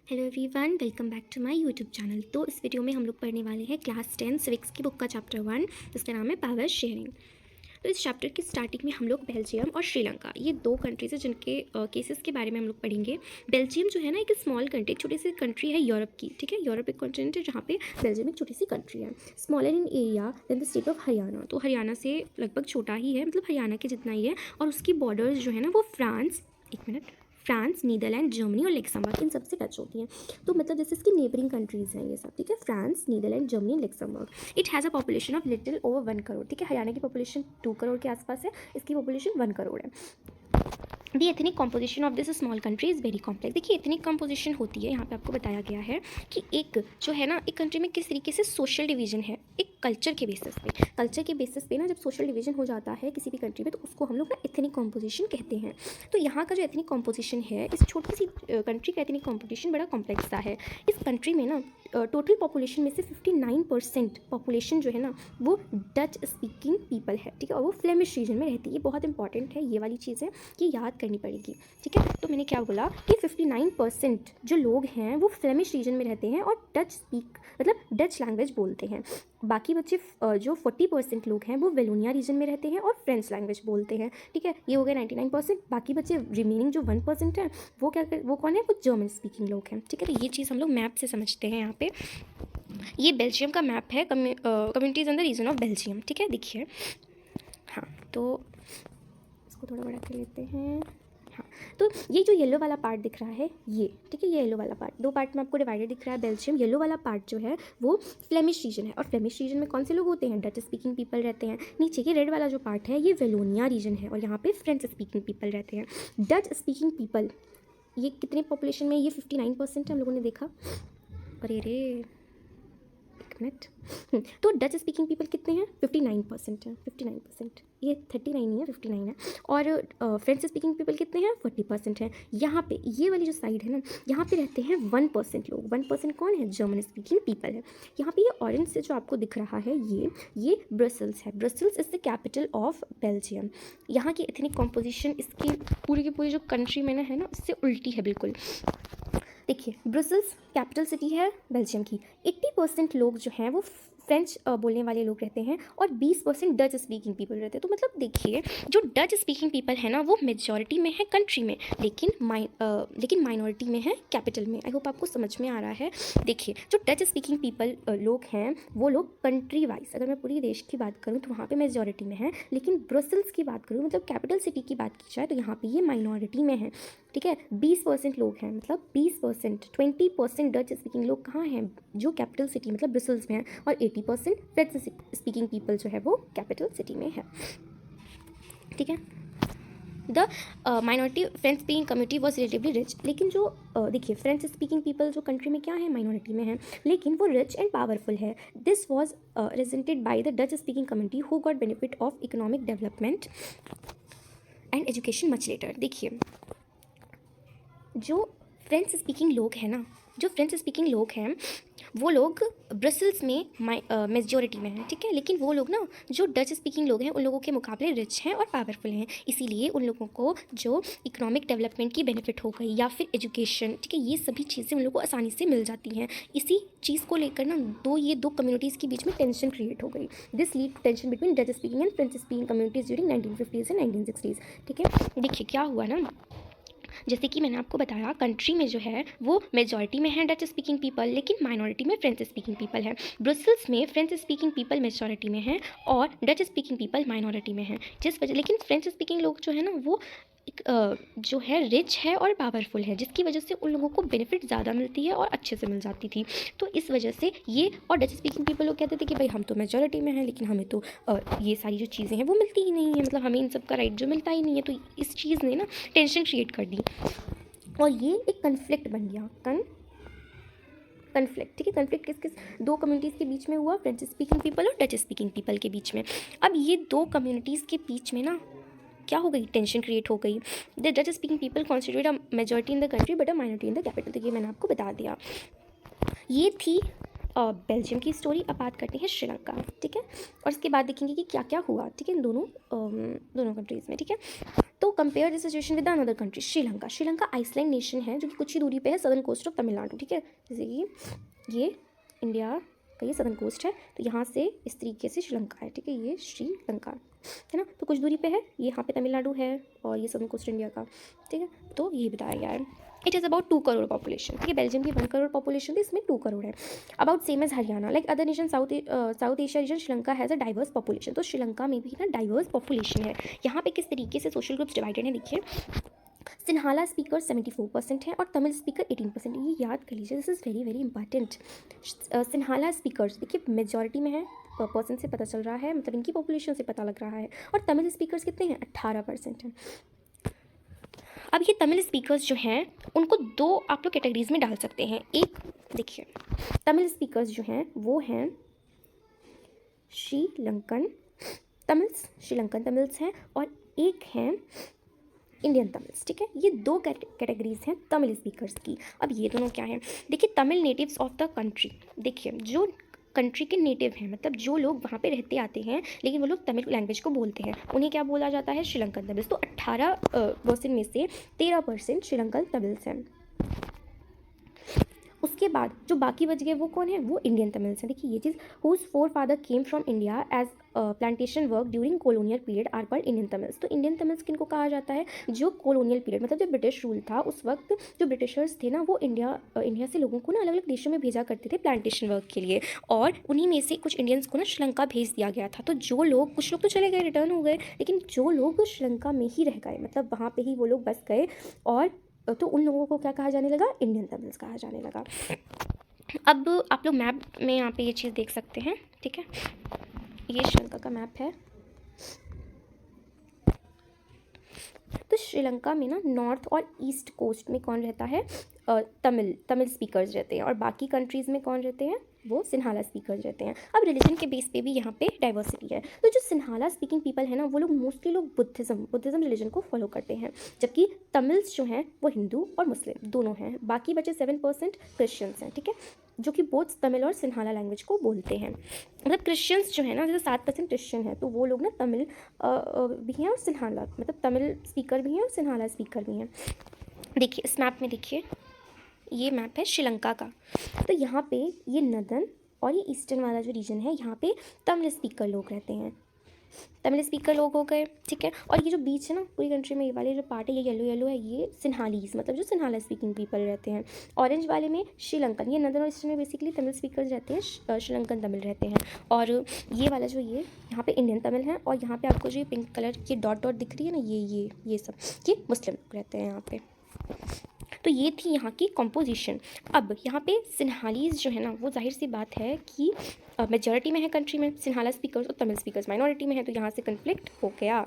Hello everyone, welcome back to my YouTube channel. तो इस video में हम लोग पढ़ने वाले हैं क्लास 10 सिविक्स की बुक का चैप्टर 1, जिसका नाम है पावर शेयरिंग। तो इस चैप्टर की स्टार्टिंग में हम लोग बेल्जियम और श्रीलंका, ये दो कंट्रीज है जिनके केसेस के बारे में हम लोग पढ़ेंगे। बेल्जियम जो है ना, एक स्मॉल कंट्री, एक छोटी सी कंट्री है यूरोप की। ठीक है, यूरोप एक कॉन्टिनेंट है जहाँ पे बेल्जियम एक छोटी सी कंट्री है, smaller in area than the state of Haryana. तो हरियाणा से लगभग छोटा ही है, मतलब हरियाणा के जितना ही है। और उसकी बॉर्डर्स जो है ना वो फ्रांस, नीदरलैंड, जर्मनी और लक्समबर्ग, इन सबसे टच होती हैं। तो मतलब जैसे इसकी नेबरिंग कंट्रीज़ हैं ये सब। ठीक है, France, Netherlands, Germany, Luxembourg. It has a population of little over 1 crore. ठीक है, हरियाणा की पॉपुलेशन 2 करोड़ के आसपास है, इसकी पॉपुलेशन 1 करोड़ है। The ethnic composition of this small country is very complex. देखिए, एथनिक कॉम्पोजिशन होती है, यहाँ पे आपको बताया गया है कि एक जो है ना, एक कंट्री में किस तरीके से सोशल डिवीजन है, एक कल्चर के बेसिस पे ना, जब सोशल डिवीजन हो जाता है किसी भी कंट्री में, तो उसको हम लोग ना एथनिक कॉम्पोजिशन कहते हैं। तो यहाँ का जो एथनिक कॉम्पोजिशन है, इस छोटी सी कंट्री का एथनिक कॉम्पोजिशन बड़ा कॉम्प्लेक्स सा है। इस कंट्री में ना टोटल पॉपुलेशन में से 59% पॉपुलेशन जो है ना वो डच स्पीकिंग पीपल है। ठीक है, और वो फ्लेमिश रीजन में रहती है। ये बहुत इंपॉर्टेंट है, ये वाली चीज़ें कि याद करनी पड़ेगी। ठीक है, तो मैंने क्या बोला कि 59% जो लोग हैं वो फ्लेमिश रीजन में रहते हैं और डच लैंग्वेज बोलते हैं। बाकी बच्चे जो 40% लोग हैं वो वेलोनिया रीजन में रहते हैं और फ्रेंच लैंग्वेज बोलते हैं। ठीक है, ये हो गया 99%। बाकी बच्चे रिमेनिंग जो 1% हैं वो कौन है? वो जर्मन स्पीकिंग लोग हैं। ठीक है, तो ये चीज़ हम लोग मैप से समझते हैं। यहाँ पे ये बेल्जियम का मैप है, communities in the region of Belgium. ठीक है, देखिए। हाँ, तो इसको थोड़ा बड़ा कर लेते हैं। हाँ, तो ये जो येलो वाला पार्ट दिख रहा है ये, ठीक है, ये येलो वाला पार्ट, दो पार्ट में आपको डिवाइडेड दिख रहा है बेल्जियम। येलो वाला पार्ट जो है वो फ्लेमिश रीजन है, और फ्लेमिश रीजन में कौन से लोग होते हैं? डच स्पीकिंग पीपल रहते हैं। नीचे ये रेड वाला जो पार्ट है ये वेलोनिया रीजन है, और यहाँ पे फ्रेंच स्पीकिंग पीपल रहते हैं। डच स्पीकिंग पीपल ये कितने पॉपुलेशन में? ये 59% हम लोगों ने देखा। अरे रे, एक मिनट। तो डच स्पीकिंग पीपल कितने हैं? 59% हैं। 59%, ये 39 नहीं है, 59 है। और फ्रेंच स्पीकिंग पीपल कितने हैं? 40% हैं। यहाँ पे ये वाली जो साइड है ना, यहाँ पे रहते हैं 1% लोग। 1% कौन है? जर्मन स्पीकिंग पीपल है। यहाँ पे ये ऑरेंज से जो आपको दिख रहा है ये ब्रसल्स है। Brussels is the capital of Belgium. यहाँ की एथनिक कॉम्पोजिशन इसकी पूरी की पूरी जो कंट्री में ना है ना, उससे उल्टी है बिल्कुल। देखिए, ब्रसल्स कैपिटल सिटी है बेल्जियम की। 80% लोग जो हैं वो फ्रेंच बोलने वाले लोग रहते हैं, और 20% डच स्पीकिंग पीपल रहते हैं। तो मतलब देखिए, जो डच स्पीकिंग पीपल है ना वो मेजॉरिटी में है कंट्री में, लेकिन माइनॉरिटी में है कैपिटल में। आई होप आपको समझ में आ रहा है। देखिए, जो डच स्पीकिंग पीपल लोग हैं वो लोग कंट्री वाइज, अगर मैं पूरी देश की बात करूँ तो वहाँ पे मेजॉरिटी में है, लेकिन ब्रसल्स की बात करूँ, मतलब कैपिटल सिटी की बात की जाए, तो यहाँ पे ये माइनॉरिटी में है। ठीक है, 20% लोग हैं, मतलब 20% डच स्पीकिंग लोग कहाँ हैं? जो कैपिटल सिटी मतलब ब्रसल्स में है, और 80% फ्रेंच स्पीकिंग पीपल जो है वो कैपिटल सिटी में है। ठीक है, the minority French speaking community was relatively rich. लेकिन जो देखिए, फ्रेंच स्पीकिंग पीपल जो कंट्री में क्या है? माइनॉरिटी में है, लेकिन वो रिच एंड पावरफुल है। This was resented by the Dutch speaking community who got benefit of economic development and education much later. देखिए, जो फ्रेंच स्पीकिंग लोग हैं वो लोग ब्रसल्स में मेजॉरिटी में हैं। ठीक है, लेकिन वो लोग ना, जो डच स्पीकिंग लोग हैं उन लोगों के मुकाबले रिच हैं और पावरफुल हैं, इसीलिए उन लोगों को जो इकोनॉमिक डेवलपमेंट की बेनिफिट हो गई या फिर एजुकेशन, ठीक है, ये सभी चीज़ें उन लोगों को आसानी से मिल जाती हैं। इसी चीज़ को लेकर ना ये दो कम्युनिटीज़ के बीच में टेंशन क्रिएट हो गई। This lead to tension between Dutch speaking and French speaking communities during 1950s and 1960s। ठीक है, देखिए क्या हुआ ना, जैसे कि मैंने आपको बताया, कंट्री में जो है वो मेजॉरिटी में है डच स्पीकिंग पीपल, लेकिन माइनॉरिटी में फ्रेंच स्पीकिंग पीपल है। ब्रसल्स में फ्रेंच स्पीकिंग पीपल मेजॉरिटी में है और डच स्पीकिंग पीपल माइनॉरिटी में है, जिस वजह, लेकिन फ्रेंच स्पीकिंग लोग जो है ना वो जो है रिच है और पावरफुल है, जिसकी वजह से उन लोगों को बेनिफिट ज़्यादा मिलती है और अच्छे से मिल जाती थी। तो इस वजह से ये, और डच स्पीकिंग पीपल लोग कहते थे कि भाई हम तो मेजॉरिटी में हैं, लेकिन हमें तो ये सारी जो चीज़ें हैं वो मिलती ही नहीं है, मतलब हमें इन सब का राइट जो मिलता ही नहीं है। तो इस चीज़ ने ना टेंशन क्रिएट कर दी, और ये एक कन्फ्लिक्ट बन गया। कन्फ्लिक्ट, ठीक है, कन्फ्लिक्ट किस दो कम्युनिटीज़ के बीच में हुआ? फ्रेंच स्पीकिंग पीपल और डच स्पीकिंग पीपल के बीच में। अब ये दो कम्युनिटीज़ के बीच में ना क्या हो गई? टेंशन क्रिएट हो गई। The Dutch speaking people constitute a majority in the country but a minority in the capital. तो ये मैंने आपको बता दिया। ये थी बेल्जियम की स्टोरी। अब बात करते हैं श्रीलंका। ठीक है, और इसके बाद देखेंगे कि क्या क्या हुआ। ठीक है, इन दोनों कंट्रीज़ में। ठीक है, तो compare this situation with another country, Sri Lanka. Sri Lanka island nation है जो कि कुछ ही दूरी पे है सदर्न कोस्ट ऑफ तमिलनाडु, ठीक है। जैसे कि ये इंडिया का ये सदर्न कोस्ट है, तो यहाँ से इस तरीके से श्रीलंका है, ठीक है, ये श्रीलंका है ना, तो कुछ दूरी पे है, ये यहाँ पे तमिलनाडु है और ये सदर्न कोस्ट इंडिया का, ठीक है। तो ये बताया गया है। It is about 2 crore population, ठीक है। बेल्जियम की 1 करोड़ पॉपुलेशन थी, इसमें 2 करोड़ है। About same as Haryana, like other nation South Asia region, Sri Lanka has a diverse population. तो श्रीलंका में भी ना डाइवर्स पॉपुलेशन है। यहाँ पे किस तरीके से सोशल ग्रुप्स डिवाइडेड है देखिए। सिन्हाला स्पीकर 74% है और तमिल स्पीकर 18%। ये याद कर लीजिए, this is very very important. Sinhala speakers देखिए मेजॉरिटी में है, पर्सन से पता चल रहा है, मतलब इनकी पॉपुलेशन से पता लग रहा है। और तमिल स्पीकर्स कितने हैं, 18% हैं। अब ये तमिल स्पीकर्स जो हैं उनको 2 आप लोग कैटेगरीज में डाल सकते हैं। एक देखिए, तमिल स्पीकर्स जो हैं वो हैं श्रीलंकन तमिल्स हैं, और एक हैं इंडियन तमिल्स, ठीक है। ये 2 कैटेगरीज हैं तमिल स्पीकर्स की। अब ये दोनों क्या हैं, देखिए Tamil natives of the country, देखिए जो कंट्री के नेटिव हैं, मतलब जो लोग वहाँ पे रहते आते हैं लेकिन वो लोग तमिल लैंग्वेज को बोलते हैं, उन्हें क्या बोला जाता है, श्रीलंकन तमिल्स। तो 18% में से 13% श्रीलंकन तमिल्स हैं। उसके बाद जो बाकी बच गए वो कौन है, वो इंडियन तमिल्स हैं। देखिए ये चीज़, whose forefather came from India as plantation work during colonial period are called Indian Tamils. तो इंडियन तमिल्स किनको कहा जाता है, जो कॉलोनियल पीरियड मतलब जब ब्रिटिश रूल था उस वक्त जो ब्रिटिशर्स थे ना वो इंडिया से लोगों को ना अलग अलग देशों में भेजा करते थे प्लांटेशन वर्क के लिए, और उन्हीं में से कुछ इंडियंस को ना श्रीलंका भेज दिया गया था। तो जो लोग, कुछ लोग तो चले गए, रिटर्न हो गए, लेकिन जो लोग श्रीलंका में ही रह गए, मतलब वहाँ पे ही वो लोग बस गए, और तो उन लोगों को क्या कहा जाने लगा, इंडियन तमिल्स कहा जाने लगा। अब आप लोग मैप में यहाँ पे ये चीज़ देख सकते हैं, ठीक है। ये श्रीलंका का मैप है। तो श्रीलंका में ना नॉर्थ और ईस्ट कोस्ट में कौन रहता है, तमिल स्पीकर्स रहते हैं, और बाकी कंट्रीज़ में कौन रहते हैं, वो सिन्हाला स्पीकर्स रहते हैं। अब रिलीजन के बेस पे भी यहाँ पे डाइवर्सिटी है। तो जो सिन्हाला स्पीकिंग पीपल है ना वो लोग मोस्टली बुद्धिज़्म रिलीजन को फॉलो करते हैं, जबकि तमिल्स जो हैं वो हिंदू और मुस्लिम दोनों हैं। बाकी बचे 7% क्रिश्चियंस हैं, ठीक है, जो कि बोथ तमिल और सिन्हाला लैंग्वेज को बोलते हैं। मतलब क्रिश्चियंस जो है ना, जैसे 7% क्रिश्चियन है, तो वो लोग ना तमिल भी हैं और सिन्हाला, मतलब तमिल स्पीकर भी हैं और सिन्हाला स्पीकर भी हैं। देखिए इस मैप में, देखिए ये मैप है श्रीलंका का। तो यहाँ पे ये नदन और ये ईस्टर्न वाला जो रीजन है, यहाँ पे तमिल स्पीकर लोग रहते हैं, तमिल स्पीकर लोग हो गए, ठीक है। और ये जो बीच है ना पूरी कंट्री में, ये वाले जो पार्ट है ये येलो है, ये सिन्हालीज, मतलब जो सिन्हाला स्पीकिंग पीपल रहते हैं। ऑरेंज वाले में श्रीलंकन, ये नदन और ईस्टर्न में बेसिकली तमिल स्पीकर्स रहते हैं, श्रीलंकन तमिल रहते हैं। और ये वाला जो ये यहाँ पे इंडियन तमिल है, और यहाँ पे आपको जो ये पिंक कलर की डॉट दिख रही है ना, ये सब ये मुस्लिम लोग रहते हैं यहाँ पे। तो ये थी यहाँ की कॉम्पोजिशन। अब यहाँ पे सिन्हालीज जो है ना, वो जाहिर सी बात है कि मेजॉरिटी में है कंट्री में सिन्हाला स्पीकर्स, और तमिल स्पीकर्स माइनॉरिटी में है, तो यहाँ से कन्फ्लिक्ट हो गया।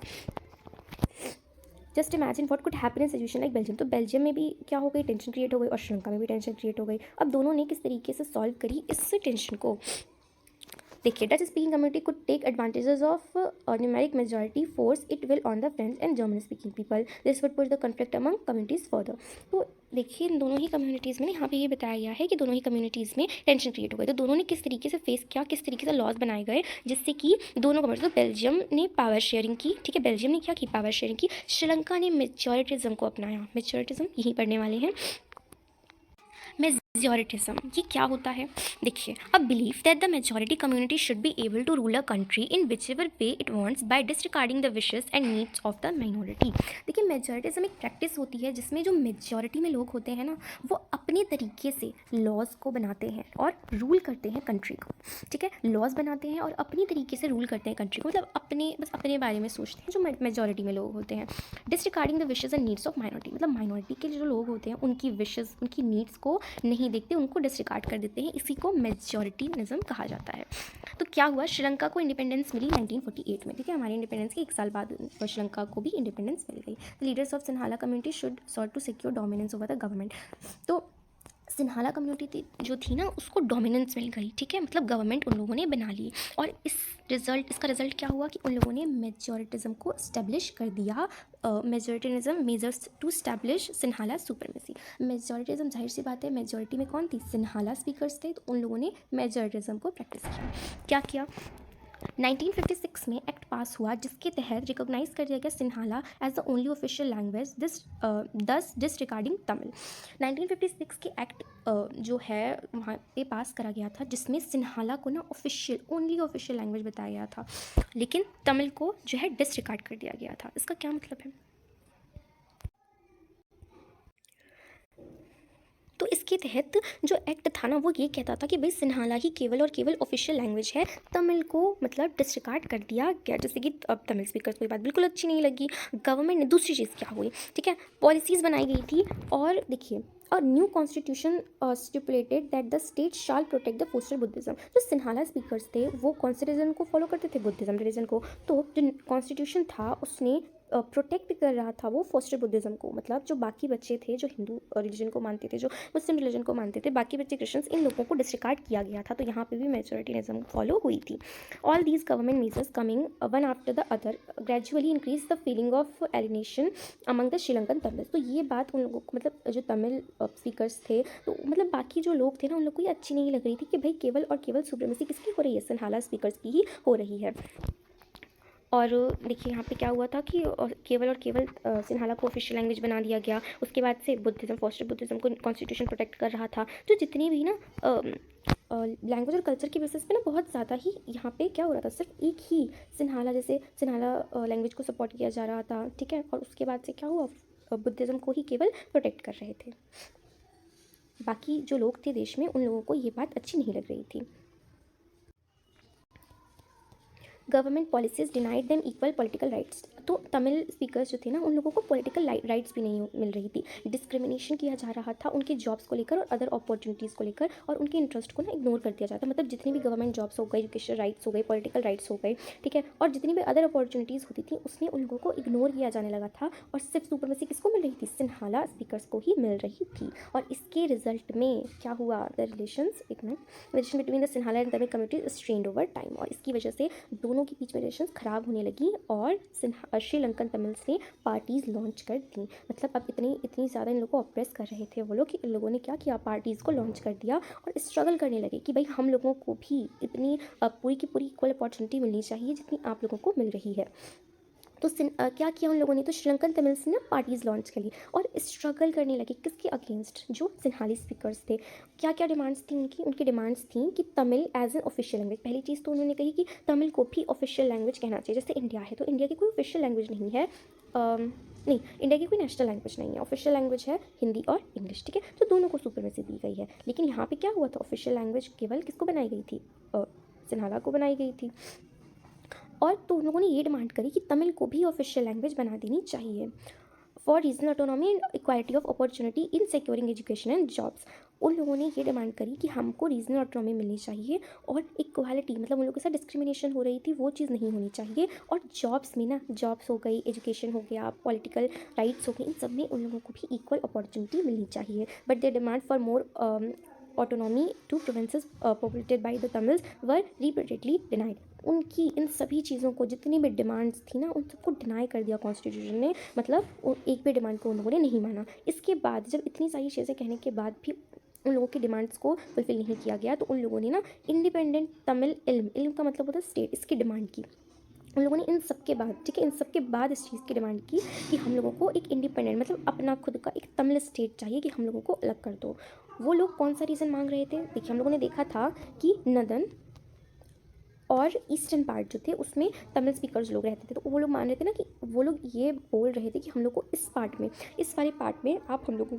Just imagine what could happen in situation like Belgium. तो बेल्जियम में भी क्या हो गई, टेंशन क्रिएट हो गई, और श्रीलंका में भी टेंशन क्रिएट हो गई। अब दोनों ने किस तरीके से सॉल्व करी इस टेंशन को, देखिए Dutch speaking community could take advantages of numeric majority force it will on the French and German speaking people, this would push the conflict among communities further. तो देखिए इन दोनों ही कम्युनिटीज़ में यहाँ पे ये बताया गया है कि दोनों ही कम्युनिटीज़ में टेंशन क्रिएट हो गई। तो दोनों ने किस तरीके से फेस किया, किस तरीके से लॉज बनाए गए, जिससे कि दोनों कम्युनिटी, तो बेल्जियम ने पावर शेयरिंग की, ठीक है, बेल्जियम ने क्या की, पावर शेयरिंग की। श्रीलंका ने मेजॉरिटिज्म को अपनाया। मेजॉरिटिज्म यहीं पढ़ने वाले हैं, मेजॉरिटिज्म ये क्या होता है, देखिए अब believe that the majority community should be able to rule a country in which ever way it wants by disregarding the wishes and needs of the minority. देखिए मेजॉरिटिज्म एक प्रैक्टिस होती है जिसमें जो मेजॉरिटी में लोग होते हैं ना वो अपने तरीके से लॉज को बनाते हैं और रूल करते हैं कंट्री को, ठीक है, लॉज बनाते हैं और अपनी तरीके से रूल करते हैं कंट्री को, मतलब बस अपने बारे में सोचते हैं जो मेजॉरिटी में लोग होते हैं। Disregarding the wishes and needs of minority, मतलब माइनॉरिटी के जो लोग होते हैं उनकी विशेस, उनकी नीड्स को नहीं देखते, उनको डिसरिगार्ड कर देते हैं, इसी को मेजॉरिटीनिज्म कहा जाता है। तो क्या हुआ, श्रीलंका को इंडिपेंडेंस मिली 1948 में, ठीक है, हमारे इंडिपेंडेंस के 1 साल बाद श्रीलंका को भी इंडिपेंडेंस मिल गई। Leaders of Sinhala community should sort to secure dominance over the government. तो सिन्हाला कम्युनिटी जो थी ना उसको डोमिनेंस मिल गई, ठीक है, मतलब गवर्नमेंट उन लोगों ने बना ली, और इसका रिजल्ट क्या हुआ कि उन लोगों ने मेजॉरिटिज्म को इस्टेब्लिश कर दिया। Majoritarianism measures to establish Sinhala supremacy. Majoritarianism जाहिर सी बात है, मेजॉरिटी में कौन थी, सिन्हाला स्पीकर्स थे, तो उन लोगों ने मेजॉरिटिज्म को प्रैक्टिस किया। क्या किया, 1956 में एक्ट पास हुआ जिसके तहत रिकॉग्नाइज कर दिया गया Sinhala as the only official language thus disregarding Tamil. 1956 के एक्ट जो है वहाँ पे पास करा गया था जिसमें सिन्हाला को ना ऑफिशियल ओनली ऑफिशियल लैंग्वेज बताया गया था, लेकिन तमिल को जो है डिसरिगार्ड कर दिया गया था। इसका क्या मतलब है? तो इसके तहत जो एक्ट था ना वो ये कहता था कि भाई सिन्हाला ही केवल और केवल ऑफिशियल लैंग्वेज है, तमिल को मतलब डिसरिगार्ड कर दिया गया। जैसे कि अब तमिल स्पीकर्स को ये बात बिल्कुल अच्छी नहीं लगी। गवर्नमेंट ने दूसरी चीज़ क्या हुई, ठीक है, पॉलिसीज़ बनाई गई थी। और देखिए, और new constitution stipulated that the state shall protect the foster Buddhism. जो सिन्हाला स्पीकर्स थे वो कौन से रिलीजन को फॉलो करते थे? बुद्धिज्म रिलीजन को। तो जो कॉन्स्टिट्यूशन था उसने प्रोटेक्ट कर रहा था वो फोस्टर बुद्धिज्म को, मतलब जो बाकी बच्चे थे जो हिंदू रिलीजन को मानते थे, जो मुस्लिम रिलीजन को मानते थे, बाकी बच्चे क्रिश्चियंस, इन लोगों को डिसरिगार्ड किया गया था। तो यहाँ पे भी मेजोरिटीनिज्म फॉलो हुई थी। All these government measures coming one after the other gradually increase the feeling of alienation among the Sri Lankan Tamil. तो ये बात उन लोगों को, मतलब जो तमिल स्पीकर्स थे, तो मतलब बाकी जो लोग थे ना उन लोग को ये अच्छी नहीं लग रही थी कि भाई केवल और केवल सुप्रीमेसी किसकी हो रही है? सिन्हाला स्पीकर्स की ही हो रही है। और देखिए यहाँ पे क्या हुआ था कि केवल और केवल सिन्हाला को ऑफिशियल लैंग्वेज बना दिया गया। उसके बाद से बुद्धिज़्म, फोस्टर बुद्धिज़्म को कॉन्स्टिट्यूशन प्रोटेक्ट कर रहा था। जो जितनी भी ना लैंग्वेज और कल्चर के बेसिस पे ना बहुत ज़्यादा ही यहाँ पे क्या हो रहा था, सिर्फ एक ही सिन्हाला, जैसे सिन्हाला लैंग्वेज को सपोर्ट किया जा रहा था, ठीक है। और उसके बाद से क्या हुआ, बुद्धिज़्म को ही केवल प्रोटेक्ट कर रहे थे। बाकी जो लोग थे देश में उन लोगों को ये बात अच्छी नहीं लग रही थी। Government policies denied them equal political rights. तो तमिल स्पीकर्स जो थे ना उन लोगों को पॉलिटिकल राइट्स भी नहीं मिल रही थी। डिस्क्रिमिनेशन किया जा रहा था उनके जॉब्स को लेकर और अदर अपॉर्चुनिटीज़ को लेकर, और उनके इंटरेस्ट को ना इग्नोर कर दिया जाता। मतलब जितनी भी गवर्नमेंट जॉब्स हो गई, एजुकेशन राइट्स हो गई, पॉलिटिकल राइट्स हो गए, ठीक है, और जितनी भी अदर अपॉर्चुनिटीज़ होती थी उसमें उन लोगों को इग्नोर किया जाने लगा था। और सिर्फ सुपरमेसी किसको मिल रही थी? सिन्हाला स्पीकर्स को ही मिल रही थी। और इसके रिजल्ट में क्या हुआ, the relation between the Sinhala and Tamil community strained over time. और इसकी वजह से दोनों के बीच में रिलेशन ख़राब होने लगी और श्रीलंकन तमिल्स ने पार्टीज़ लॉन्च कर दी। मतलब अब इतनी ज़्यादा इन लोगों को ऑप्रेस कर रहे थे वो लोग कि इन लोगों ने क्या किया, पार्टीज़ को लॉन्च कर दिया और स्ट्रगल करने लगे कि भाई हम लोगों को भी इतनी पूरी की पूरी इक्वल अपॉर्चुनिटी मिलनी चाहिए जितनी आप लोगों को मिल रही है। तो क्या किया उन लोगों ने, तो श्रीलंकन तमिल्स ने पार्टीज़ लॉन्च करी और स्ट्रगल करने लगे किसके अगेंस्ट? जो सिन्हाली स्पीकर्स थे। क्या क्या डिमांड्स थी उनकी डिमांड्स थी कि Tamil as an official language. पहली चीज़ तो उन्होंने कही कि तमिल को भी ऑफिशियल लैंग्वेज कहना चाहिए। जैसे इंडिया है तो इंडिया की कोई ऑफिशियल लैंग्वेज नहीं है, नहीं, इंडिया की कोई नेशनल लैंग्वेज नहीं है, ऑफिशियल लैंग्वेज है हिंदी और इंग्लिश, ठीक है। तो दोनों को सुपरमेसी दी गई है। लेकिन यहाँ पे क्या हुआ था, ऑफिशियल लैंग्वेज केवल किसको बनाई गई थी? सिन्हाला को बनाई गई थी। और तो उन लोगों ने ये डिमांड करी कि तमिल को भी ऑफिशियल लैंग्वेज बना देनी चाहिए for regional autonomy and equality of opportunity in securing education and jobs. उन लोगों ने ये डिमांड करी कि हमको रीजनल ऑटोनॉमी मिलनी चाहिए और इक्वालिटी, मतलब उन लोगों के साथ डिस्क्रिमिनेशन हो रही थी वो चीज़ नहीं होनी चाहिए। और जॉब्स में ना, जॉब्स हो गई, एजुकेशन हो गया, पॉलिटिकल राइट्स हो गए, इन सब में उन लोगों को भी इक्वल अपॉर्चुनिटी मिलनी चाहिए। But they demand for more autonomy to provinces populated by the Tamils were repeatedly denied। उनकी इन सभी चीज़ों को, जितनी भी डिमांड्स थी ना, उन सबको डिनाई कर दिया कॉन्स्टिट्यूशन ने। मतलब एक भी डिमांड को उन लोगों ने नहीं माना। इसके बाद जब इतनी सारी चीज़ें कहने के बाद भी उन लोगों की डिमांड्स को फुलफिल नहीं किया गया तो उन लोगों ने ना इंडिपेंडेंट तमिल इल्म का मतलब होता है स्टेट, इसकी डिमांड की। उन लोगों ने इन सब के बाद, ठीक है, इन सब के बाद इस चीज़ की डिमांड की कि हम लोगों को एक इंडिपेंडेंट, मतलब अपना खुद का एक तमिल स्टेट चाहिए, कि हम लोगों को अलग कर दो। वो लोग कौन सा रीज़न मांग रहे थे? देखिए, हम लोगों ने देखा था कि नदन और ईस्टर्न पार्ट जो थे उसमें तमिल स्पीकर्स लोग रहते थे। तो वो लोग मान रहे थे ना कि वो लोग ये बोल रहे थे कि हम लोग को इस पार्ट में, इस वाले पार्ट में आप हम लोगों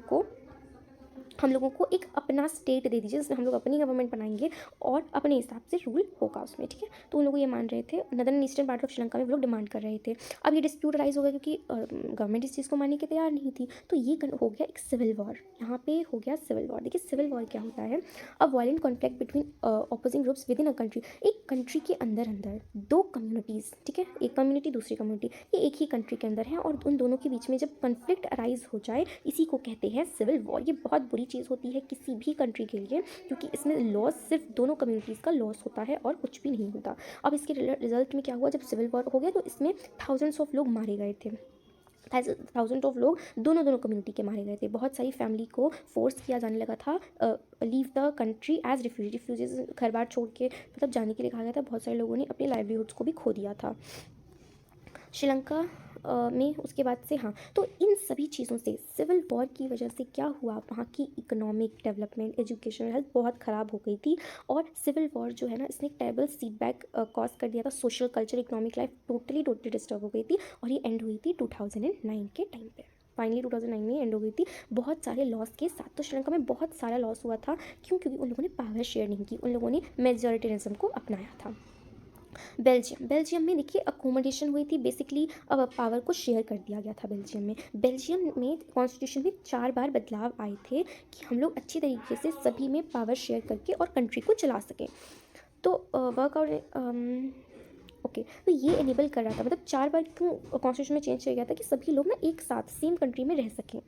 को एक अपना स्टेट दे दीजिए जिसमें हम लोग अपनी गवर्नमेंट बनाएंगे और अपने हिसाब से रूल होगा उसमें, ठीक है। तो उन लोग ये मान रहे थे, northern and eastern part of Sri Lanka में वो लोग डिमांड कर रहे थे। अब ये डिस्प्यूट राइज हो गया क्योंकि गवर्नमेंट इस चीज़ को मानने के तैयार नहीं थी। तो ये हो गया एक सिविल वॉर, यहाँ पे हो गया सिविल वॉर। देखिए सिविल वॉर क्या होता है, अ violent conflict between opposing groups with in a country. एक कंट्री के अंदर अंदर दो कम्युनिटीज़, ठीक है, एक कम्युनिटी दूसरी कम्युनिटी, ये एक ही कंट्री के अंदर है और उन दोनों के बीच में जब कन्फ्लिक्ट अराइज हो जाए, इसी को कहते हैं सिविल वॉर। ये बहुत बुरी चीज़ होती है किसी भी कंट्री के लिए, क्योंकि इसमें लॉस सिर्फ दोनों कम्युनिटीज़ का लॉस होता है और कुछ भी नहीं होता। अब इसके रिजल्ट में क्या हुआ, जब सिविल वॉर हो गया तो इसमें थाउजेंड्स ऑफ लोग मारे गए थे। थाउजेंड ऑफ लोग दोनों कम्युनिटी के मारे गए थे। बहुत सारी फैमिली को फोर्स किया जाने लगा था leave the country as refugees, घर बार छोड़ के मतलब जाने के लिए कहा गया था। बहुत सारे लोगों ने अपने लाइवलीहुड्स को भी खो दिया था। श्रीलंका में उसके बाद से हाँ, तो इन सभी चीज़ों से सिविल वॉर की वजह से क्या हुआ, वहाँ की इकोनॉमिक डेवलपमेंट, एजुकेशन, हेल्थ बहुत ख़राब हो गई थी। और सिविल वॉर जो है ना, इसने टेबल सीटबैक कॉज कर दिया था। Social, culture, economic life totally disturb हो गई थी। और ये एंड हुई थी 2009 के टाइम पे। फाइनली 2009 में एंड हो गई थी बहुत सारे लॉस के साथ। तो श्रीलंका में बहुत सारा लॉस हुआ था। क्यों? क्योंकि उन लोगों ने पावर शेयर नहीं की, उन लोगों ने मेजॉरिटेरिज्म को अपनाया था। बेल्जियम में देखिए अकोमोडेशन हुई थी बेसिकली। अब पावर को शेयर कर दिया गया था बेल्जियम में कॉन्स्टिट्यूशन में 4 बार बदलाव आए थे कि हम लोग अच्छी तरीके से सभी में पावर शेयर करके और कंट्री को चला सकें। तो वर्कआउट ओके, तो ये इनेबल कर रहा था, मतलब 4 बार क्यों कॉन्स्टिट्यूशन में चेंज किया गया था कि सभी लोग ना एक साथ सेम कंट्री में रह सकें।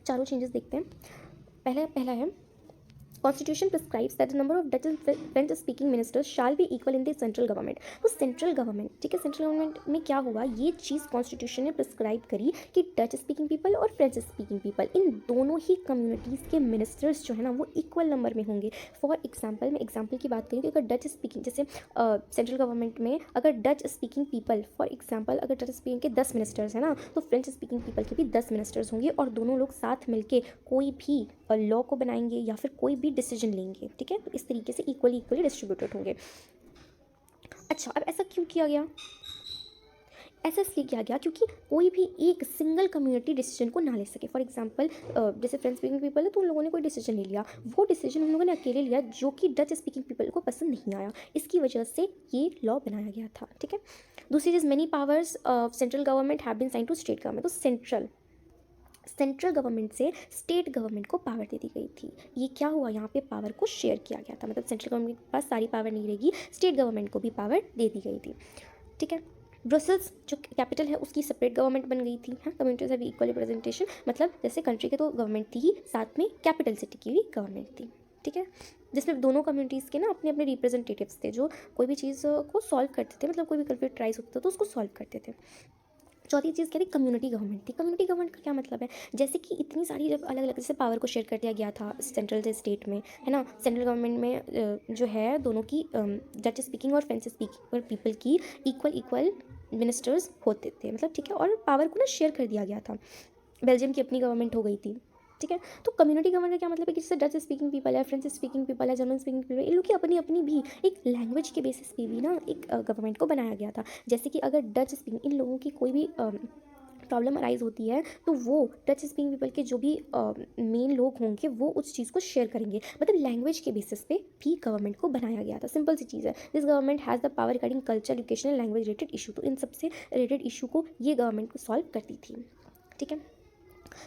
चारों चेंजेस देखते हैं। पहला है Constitution prescribes that the number of Dutch and French speaking ministers shall be equal in the central government। तो सेंट्रल गवर्नमेंट, ठीक है, सेंट्रल गवर्नमेंट में क्या हुआ, ये चीज़ कॉन्स्टिट्यूशन ने प्रिस्क्राइब करी कि डच स्पीकिंग पीपल और फ्रेंच स्पीकिंग पीपल, इन दोनों ही कम्युनिटीज़ के मिनिस्टर्स जो है ना वो इक्वल नंबर में होंगे। फॉर एग्जाम्पल, मैं एग्जाम्पल की बात करूँ कि अगर डच स्पीकिंग, जैसे सेंट्रल गवर्नमेंट में अगर Dutch speaking people, for example अगर डच स्पीकिंग के 10 मिनिस्टर्स हैं ना, तो फ्रेंच स्पीकिंग पीपल के भी 10 मिनिस्टर्स होंगे। और दोनों लोग साथ मिलके कोई भी लॉ को बनाएंगे या फिर कोई भी डिसीजन लेंगे, ठीक है। तो इस तरीके से इक्वली डिस्ट्रीब्यूटेड होंगे। अच्छा, अब ऐसा क्यों किया गया? ऐसा इसलिए किया गया क्योंकि कोई भी एक सिंगल कम्युनिटी डिसीजन को ना ले सके। फॉर एग्जांपल जैसे फ्रेंच स्पीकिंग पीपल है तो उन लोगों ने कोई डिसीजन ले लिया, वो डिसीजन उन लोगों ने अकेले लिया जो कि डच स्पीकिंग पीपल को पसंद नहीं आया। इसकी वजह से ये लॉ बनाया गया था, ठीक है। दूसरी चीज़, many powers central government have been sign to state government. तो सेंट्रल गवर्नमेंट से स्टेट गवर्नमेंट को पावर दे दी गई थी। ये क्या हुआ, यहाँ पे पावर को शेयर किया गया था, मतलब सेंट्रल गवर्नमेंट के पास सारी पावर नहीं रहेगी, स्टेट गवर्नमेंट को भी पावर दे दी गई थी, ठीक है। ब्रसेल्स जो कैपिटल है उसकी सेपरेट गवर्नमेंट बन गई थी। हाँ, कम्युनिटीज हैव इक्वल रिप्रेजेंटेशन, मतलब जैसे कंट्री के तो गवर्नमेंट थी ही, साथ में कैपिटल सिटी की भी गवर्नमेंट थी, ठीक है, जिसमें दोनों कम्युनिटीज़ के ना अपने अपने रिप्रेजेंटेटिव्स थे जो कोई भी चीज़ को सॉल्व करते थे, मतलब कोई भी कन्फ्लिक्ट राइज होता था तो उसको सॉल्व करते थे। चौथी चीज़ क्या थी, कम्युनिटी गवर्नमेंट थी। कम्युनिटी गवर्नमेंट का क्या मतलब है, जैसे कि इतनी सारी जब अलग अलग जैसे पावर को शेयर कर दिया गया था सेंट्रल से स्टेट में, है ना, सेंट्रल गवर्नमेंट में जो है दोनों की डच स्पीकिंग और फ्रेंच स्पीकिंग पीपल की इक्वल मिनिस्टर्स होते थे, मतलब ठीक है, और पावर को ना शेयर कर दिया गया था। बेल्जियम की अपनी गवर्नमेंट हो गई थी, ठीक है। तो कम्युनिटी गवर्नमेंट का क्या मतलब है कि जैसे डच स्पीकिंग पीपल है, फ्रेंच स्पीकिंग पीपल है, जर्मन स्पीकिंग पीपल है, इन लोग की अपनी अपनी भी एक लैंग्वेज के बेसिस पे भी ना एक गवर्नमेंट को बनाया गया था। जैसे कि अगर डच स्पीकिंग, इन लोगों की कोई भी प्रॉब्लम अराइज होती है तो वो डच स्पीकिंग पीपल के जो भी मेन लोग होंगे वो उस चीज़ को शेयर करेंगे, मतलब लैंग्वेज के बेसिस पे भी गवर्नमेंट को बनाया गया था। सिंपल सी चीज़ है, this government has the power regarding culture, education and language related issue. तो इन सबसे रिलेटेड इशू को ये गवर्नमेंट को सॉल्व करती थी, ठीक है।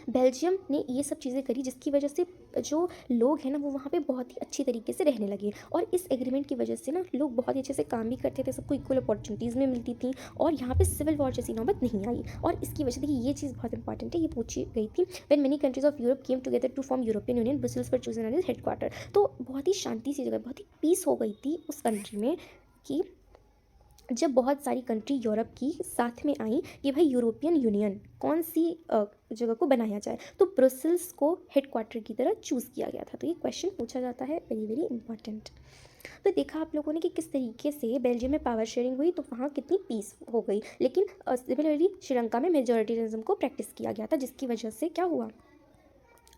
बेल्जियम ने ये सब चीज़ें करी जिसकी वजह से जो लोग हैं ना वो वहाँ पे बहुत ही अच्छी तरीके से रहने लगे। और इस एग्रीमेंट की वजह से ना लोग बहुत ही अच्छे से काम भी करते थे, सबको इक्वल अपॉर्चुनिटीज़ में मिलती थी और यहाँ पे सिविल वॉर जैसी नौबत नहीं आई। और इसकी वजह से देखिए ये चीज़ बहुत इंपॉर्टेंट है, ये पूछी गई थी, when many countries of Europe came together to form European Union, Brussels पर चूजन एज हेडक्वार्टर। तो बहुत ही शांति सी जगह, बहुत ही पीस हो गई थी उस कंट्री में कि जब बहुत सारी कंट्री यूरोप की साथ में आई कि भाई यूरोपियन यूनियन कौन सी जगह को बनाया जाए, तो ब्रुसेल्स को हेडक्वार्टर की तरह चूज़ किया गया था। तो ये क्वेश्चन पूछा जाता है, वेरी वेरी इंपॉर्टेंट। तो देखा आप लोगों ने कि किस तरीके से बेल्जियम में पावर शेयरिंग हुई तो वहाँ कितनी पीस हो गई, लेकिन सिमिलरली श्रीलंका में मेजॉरिटीरिज्म को प्रैक्टिस किया गया था जिसकी वजह से क्या हुआ,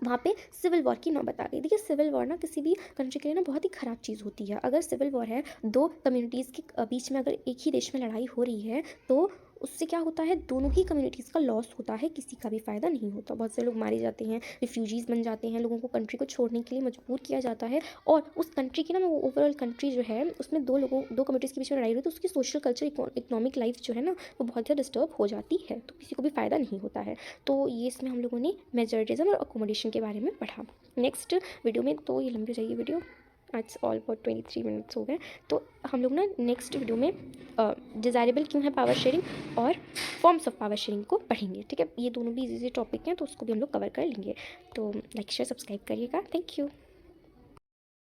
वहाँ पे सिविल वॉर की नौबत आ गई। देखिए सिविल वॉर ना किसी भी कंट्री के लिए ना बहुत ही ख़राब चीज़ होती है। अगर सिविल वॉर है, दो कम्युनिटीज़ के बीच में अगर एक ही देश में लड़ाई हो रही है तो उससे क्या होता है, दोनों ही कम्युनिटीज़ का लॉस होता है, किसी का भी फ़ायदा नहीं होता। बहुत से लोग मारे जाते हैं, रिफ्यूजीज़ बन जाते हैं, लोगों को कंट्री को छोड़ने के लिए मजबूर किया जाता है। और उस कंट्री की ना वो ओवरऑल कंट्री जो है उसमें दो कम्युनिटीज़ के बीच में लड़ाई हुई तो उसकी सोशल कल्चर इकोनॉमिक लाइफ जो है ना वो बहुत ज़्यादा डिस्टर्ब हो जाती है, तो किसी को भी फ़ायदा नहीं होता है। तो ये इसमें हम लोगों ने मेजॉरिटिज्म और अकोमोडेशन के बारे में पढ़ा। नेक्स्ट वीडियो में, तो ये लंबी हो जाएगी वीडियो, आज ऑल फॉर 23 मिनट्स हो गए, तो हम लोग ना नेक्स्ट वीडियो में डिज़ायरेबल क्यों है पावर शेयरिंग और फॉर्म्स ऑफ पावर शेयरिंग को पढ़ेंगे, ठीक है। ये दोनों भी इजी टॉपिक हैं तो उसको भी हम लोग कवर कर लेंगे। तो लाइक शेयर सब्सक्राइब करिएगा, थैंक यू।